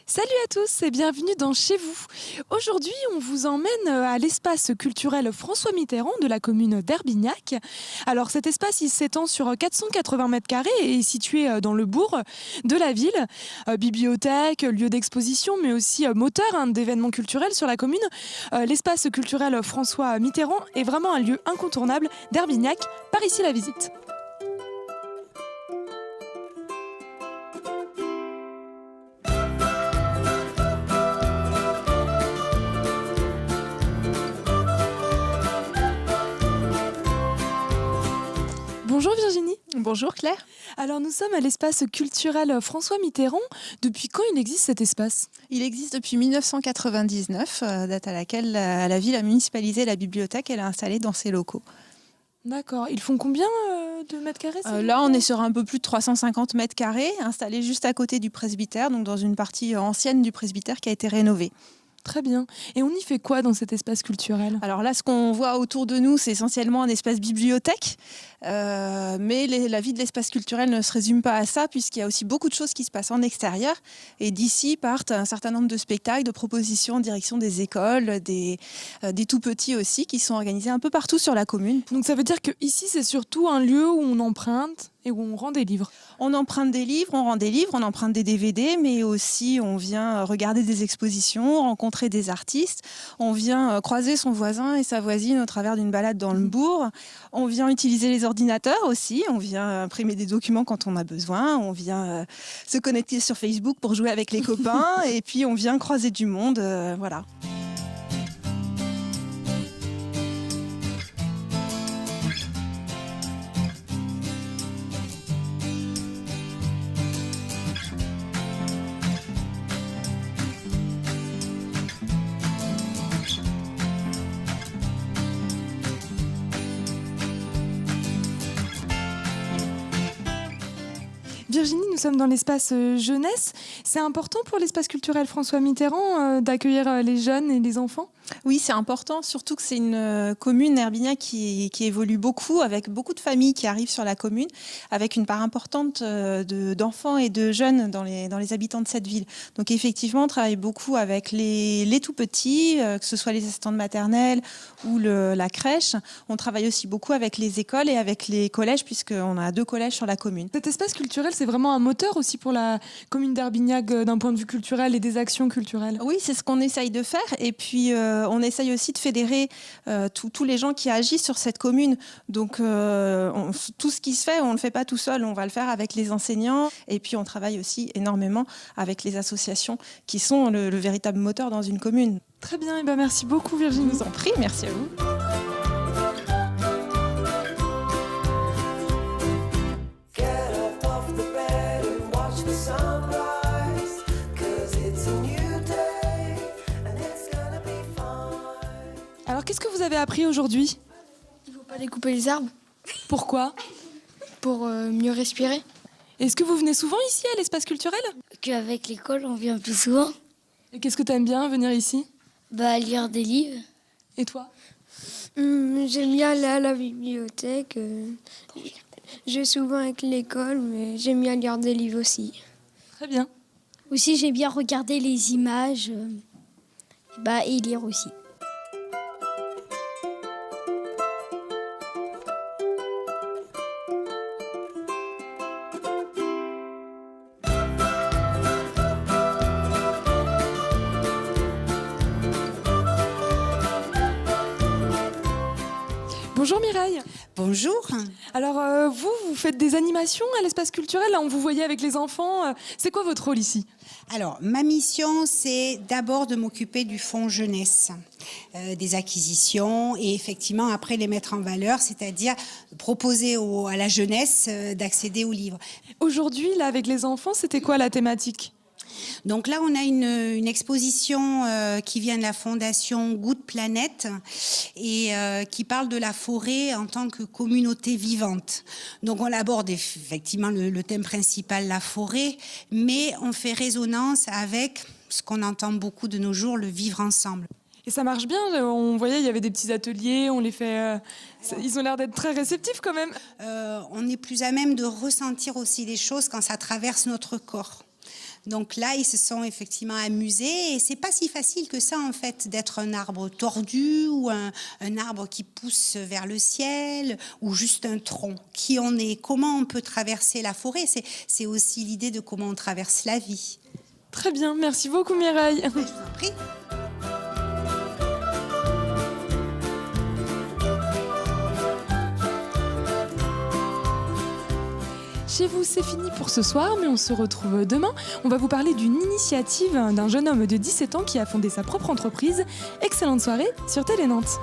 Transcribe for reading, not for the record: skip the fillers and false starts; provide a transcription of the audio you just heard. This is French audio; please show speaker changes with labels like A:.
A: Salut à tous et bienvenue dans Chez vous. Aujourd'hui, on vous emmène à l'espace culturel François Mitterrand de la commune d'Herbignac. Alors cet espace, il s'étend sur 480 mètres carrés et est situé dans le bourg de la ville. Bibliothèque, lieu d'exposition, mais aussi moteur d'événements culturels sur la commune. L'espace culturel François Mitterrand est vraiment un lieu incontournable d'Herbignac. Par ici la visite. Bonjour Virginie.
B: Bonjour Claire.
A: Alors nous sommes à l'espace culturel François Mitterrand. Depuis quand il existe cet espace ?
B: Il existe depuis 1999, date à laquelle la ville a municipalisé la bibliothèque et l'a installée dans ses locaux.
A: D'accord. Ils font combien de mètres carrés
B: Là, on est sur un peu plus de 350 mètres carrés, installés juste à côté du presbytère, donc dans une partie ancienne du presbytère qui a été rénovée.
A: Très bien. Et on y fait quoi dans cet espace culturel ?
B: Alors là, ce qu'on voit autour de nous, c'est essentiellement un espace bibliothèque. Mais la vie de l'espace culturel ne se résume pas à ça, puisqu'il y a aussi beaucoup de choses qui se passent en extérieur. Et d'ici partent un certain nombre de spectacles, de propositions en direction des écoles, des tout-petits aussi, qui sont organisés un peu partout sur la commune.
A: Donc ça veut dire que ici c'est surtout un lieu où on emprunte et où on rend des livres.
B: On emprunte des livres, on rend des livres, on emprunte des DVD, mais aussi on vient regarder des expositions, rencontrer des artistes, on vient croiser son voisin et sa voisine au travers d'une balade dans le bourg, on vient utiliser les ordinateurs aussi, on vient imprimer des documents quand on a besoin, on vient se connecter sur Facebook pour jouer avec les copains et puis on vient croiser du monde, voilà.
A: Virginie, nous sommes dans l'espace jeunesse. C'est important pour l'espace culturel François Mitterrand d'accueillir les jeunes et les enfants ?
B: Oui, c'est important, surtout que c'est une commune, Herbignac, qui évolue beaucoup, avec beaucoup de familles qui arrivent sur la commune, avec une part importante d'enfants et de jeunes dans les habitants de cette ville. Donc effectivement, on travaille beaucoup avec les tout-petits, que ce soit les assistantes maternelles ou la crèche. On travaille aussi beaucoup avec les écoles et avec les collèges, puisqu'on a 2 collèges sur la commune.
A: Cet espace culturel, c'est vraiment un moteur aussi pour la commune d'Herbignac d'un point de vue culturel et des actions culturelles.
B: Oui, c'est ce qu'on essaye de faire. Et puis, on essaye aussi de fédérer tous les gens qui agissent sur cette commune. Donc, tout ce qui se fait, on ne le fait pas tout seul. On va le faire avec les enseignants. Et puis, on travaille aussi énormément avec les associations qui sont le véritable moteur dans une commune.
A: Très bien, et ben merci beaucoup Virginie.
B: Je vous en prie, merci à vous.
A: Alors qu'est-ce que vous avez appris aujourd'hui ?
C: Il ne faut pas découper les arbres
A: Pourquoi ?
C: pour mieux respirer.
A: Est-ce que vous venez souvent ici à l'espace culturel ?
C: Qu'avec l'école, on vient plus souvent.
A: Et qu'est-ce que tu aimes bien venir ici ?
C: Lire des livres.
A: Et toi ?
D: J'aime bien aller à la bibliothèque. Je vais souvent avec l'école, mais j'aime bien lire des livres aussi.
A: Très bien.
E: Aussi, j'aime bien regarder les images et lire aussi.
A: Bonjour Mireille.
F: Bonjour.
A: Alors vous faites des animations à l'espace culturel, là on vous voyait avec les enfants. C'est quoi votre rôle ici ?
F: Alors, ma mission, c'est d'abord de m'occuper du fonds jeunesse, des acquisitions et effectivement après les mettre en valeur, c'est-à-dire proposer à la jeunesse d'accéder aux livres.
A: Aujourd'hui, là avec les enfants, c'était quoi la thématique ?
F: Donc là, on a une exposition qui vient de la fondation Good Planet et qui parle de la forêt en tant que communauté vivante. Donc on aborde effectivement le thème principal, la forêt, mais on fait résonance avec ce qu'on entend beaucoup de nos jours, le vivre ensemble.
A: Et ça marche bien, on voyait, il y avait des petits ateliers, on les fait... ils ont l'air d'être très réceptifs quand même.
F: On est plus à même de ressentir aussi les choses quand ça traverse notre corps. Donc là, ils se sont effectivement amusés et c'est pas si facile que ça en fait d'être un arbre tordu ou un arbre qui pousse vers le ciel ou juste un tronc. Qui on est, comment on peut traverser la forêt, c'est aussi l'idée de comment on traverse la vie.
A: Très bien, merci beaucoup Mireille.
F: Je vous en prie.
A: Chez vous, c'est fini pour ce soir, mais on se retrouve demain. On va vous parler d'une initiative d'un jeune homme de 17 ans qui a fondé sa propre entreprise. Excellente soirée sur Télé Nantes.